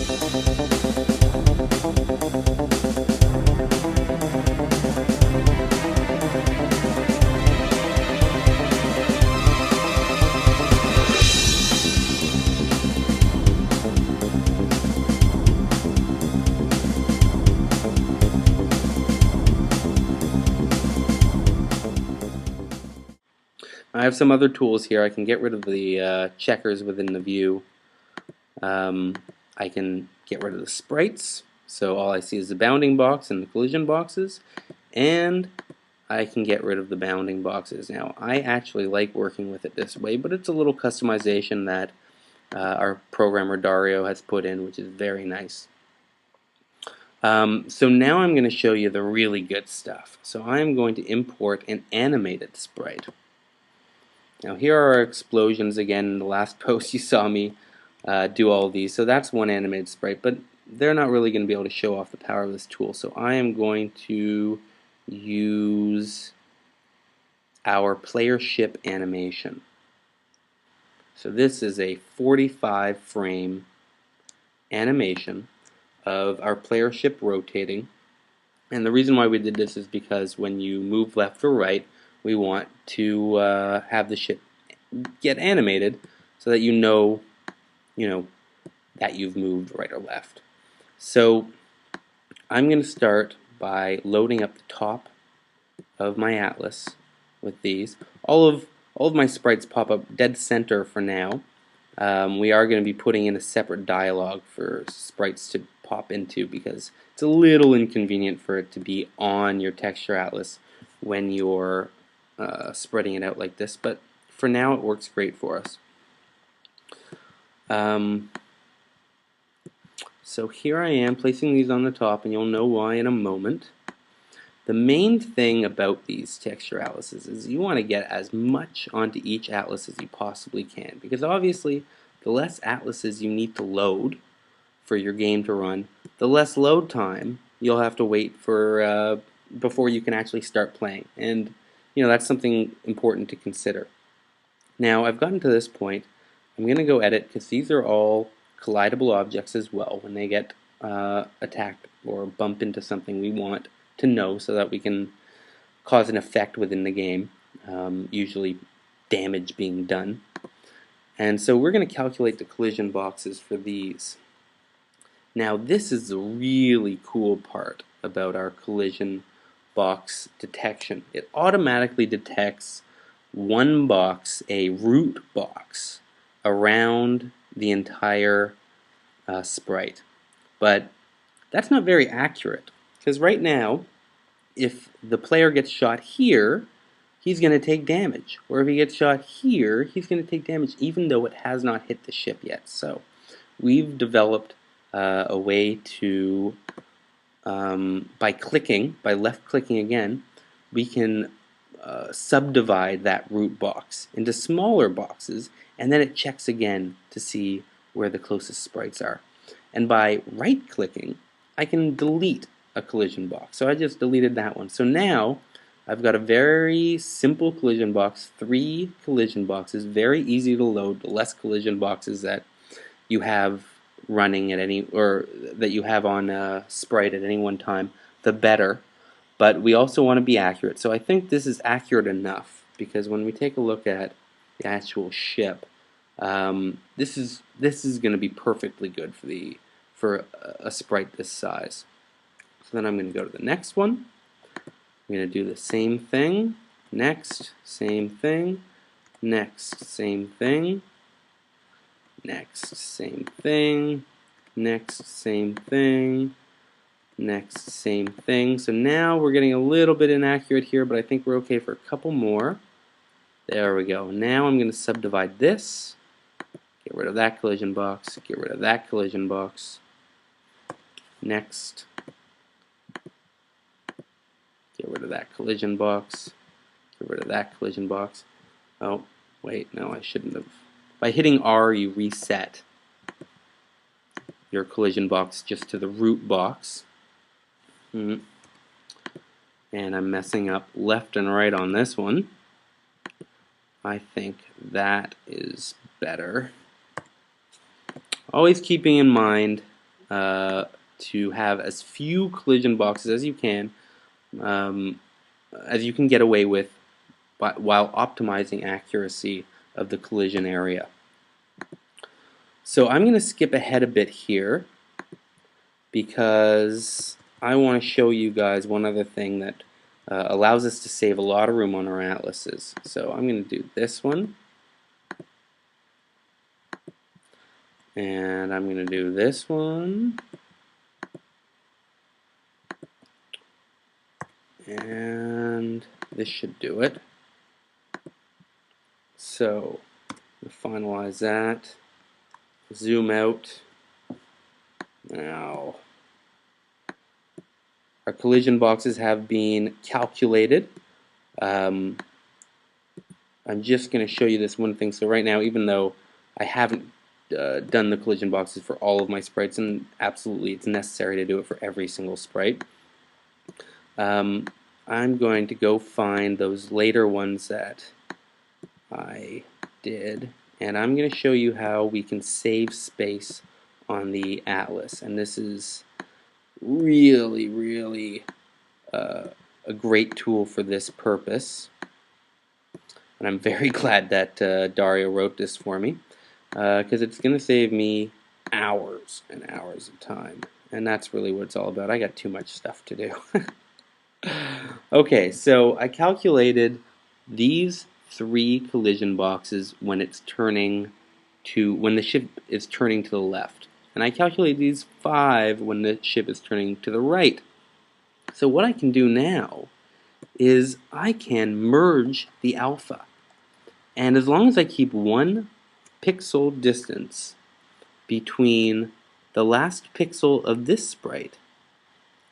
I have some other tools here. I can get rid of the checkers within the view. I can get rid of the sprites, so all I see is the bounding box and the collision boxes, and I can get rid of the bounding boxes. Now, I actually like working with it this way, but it's a little customization that our programmer Dario has put in, which is very nice. So now I'm going to show you the really good stuff. So I'm going to import an animated sprite. Now here are our explosions again. In the last post you saw me do all of these. So that's one animated sprite, but they're not really going to be able to show off the power of this tool. So I am going to use our player ship animation. So this is a 45 frame animation of our player ship rotating. And the reason why we did this is because when you move left or right, we want to have the ship get animated so that you know that you've moved right or left. So I'm going to start by loading up the top of my atlas with these. All of my sprites pop up dead center for now. We are going to be putting in a separate dialog for sprites to pop into because it's a little inconvenient for it to be on your texture atlas when you're spreading it out like this, but for now it works great for us. So here I am placing these on the top, and you'll know why in a moment. The main thing about these texture atlases is you want to get as much onto each atlas as you possibly can, because obviously the less atlases you need to load for your game to run, the less load time you'll have to wait for before you can actually start playing. And that's something important to consider. Now I've gotten to this point. I'm going to go edit because these are all collidable objects as well. When they get attacked or bump into something, we want to know so that we can cause an effect within the game, usually damage being done. And so we're going to calculate the collision boxes for these. Now this is the really cool part about our collision box detection. It automatically detects one box, a root box, around the entire sprite. But that's not very accurate, because right now if the player gets shot here, he's going to take damage, or if he gets shot here, he's going to take damage even though it has not hit the ship yet. So we've developed a way to by left clicking again, we can subdivide that root box into smaller boxes, and then it checks again to see where the closest sprites are. And by right clicking, I can delete a collision box. So I just deleted that one. So now I've got a very simple collision box, 3 collision boxes, very easy to load. The less collision boxes that you have running at any, or that you have on a sprite at any one time, the better. But we also want to be accurate. So I think this is accurate enough, because when we take a look at the actual ship, this is going to be perfectly good for a sprite this size. So then I'm going to go to the next one. I'm going to do the same thing. Next, same thing. Next, same thing. Next, same thing. Next, same thing. Next, same thing. So now we're getting a little bit inaccurate here, but I think we're okay for a couple more. There we go. Now I'm going to subdivide this. Get rid of that collision box. Get rid of that collision box. Next. Get rid of that collision box. Get rid of that collision box. Oh, wait, no, I shouldn't have. By hitting R, you reset your collision box just to the root box. And I'm messing up left and right on this one. I think that is better. Always keeping in mind to have as few collision boxes as you can get away with, but while optimizing accuracy of the collision area. So I'm going to skip ahead a bit here because I want to show you guys one other thing that allows us to save a lot of room on our atlases. So I'm going to do this one, and I'm going to do this one, and this should do it. So finalize that, zoom out. Now our collision boxes have been calculated. I'm just going to show you this one thing. So right now, even though I haven't done the collision boxes for all of my sprites, and absolutely it's necessary to do it for every single sprite, I'm going to go find those later ones that I did, and I'm going to show you how we can save space on the atlas. And this is really a great tool for this purpose, and I'm very glad that Dario wrote this for me, because it's going to save me hours and hours of time, and that's really what it's all about. I got too much stuff to do. Okay, so I calculated these 3 collision boxes when the ship is turning to the left, and I calculate these 5 when the ship is turning to the right. So what I can do now is I can merge the alpha, and as long as I keep 1 pixel distance between the last pixel of this sprite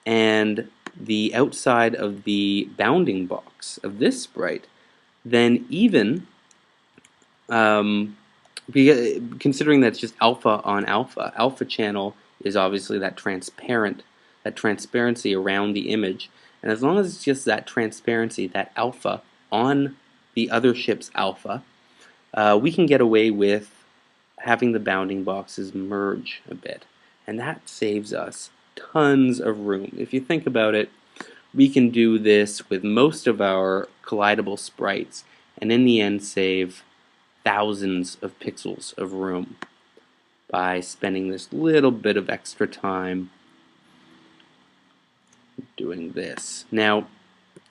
and the outside of the bounding box of this sprite, then even considering that's just alpha on alpha, alpha channel is obviously that transparency around the image, and as long as it's just that transparency, that alpha on the other ship's alpha, we can get away with having the bounding boxes merge a bit, and that saves us tons of room. If you think about it, we can do this with most of our collidable sprites, and in the end save thousands of pixels of room by spending this little bit of extra time doing this. Now,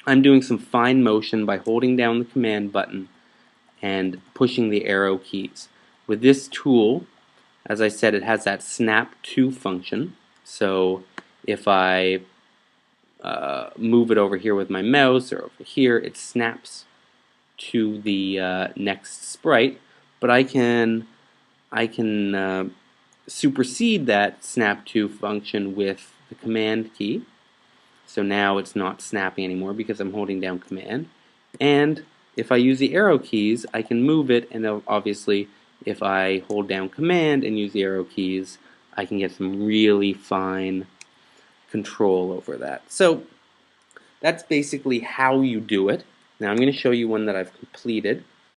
I'm doing some fine motion by holding down the command button and pushing the arrow keys. With this tool, as I said, it has that snap to function. So if I move it over here with my mouse or over here, it snaps to the next sprite. But I can supersede that snap to function with the command key. So now it's not snapping anymore because I'm holding down command. And if I use the arrow keys, I can move it, and obviously if I hold down command and use the arrow keys, I can get some really fine control over that. So that's basically how you do it. Now I'm going to show you one that I've completed.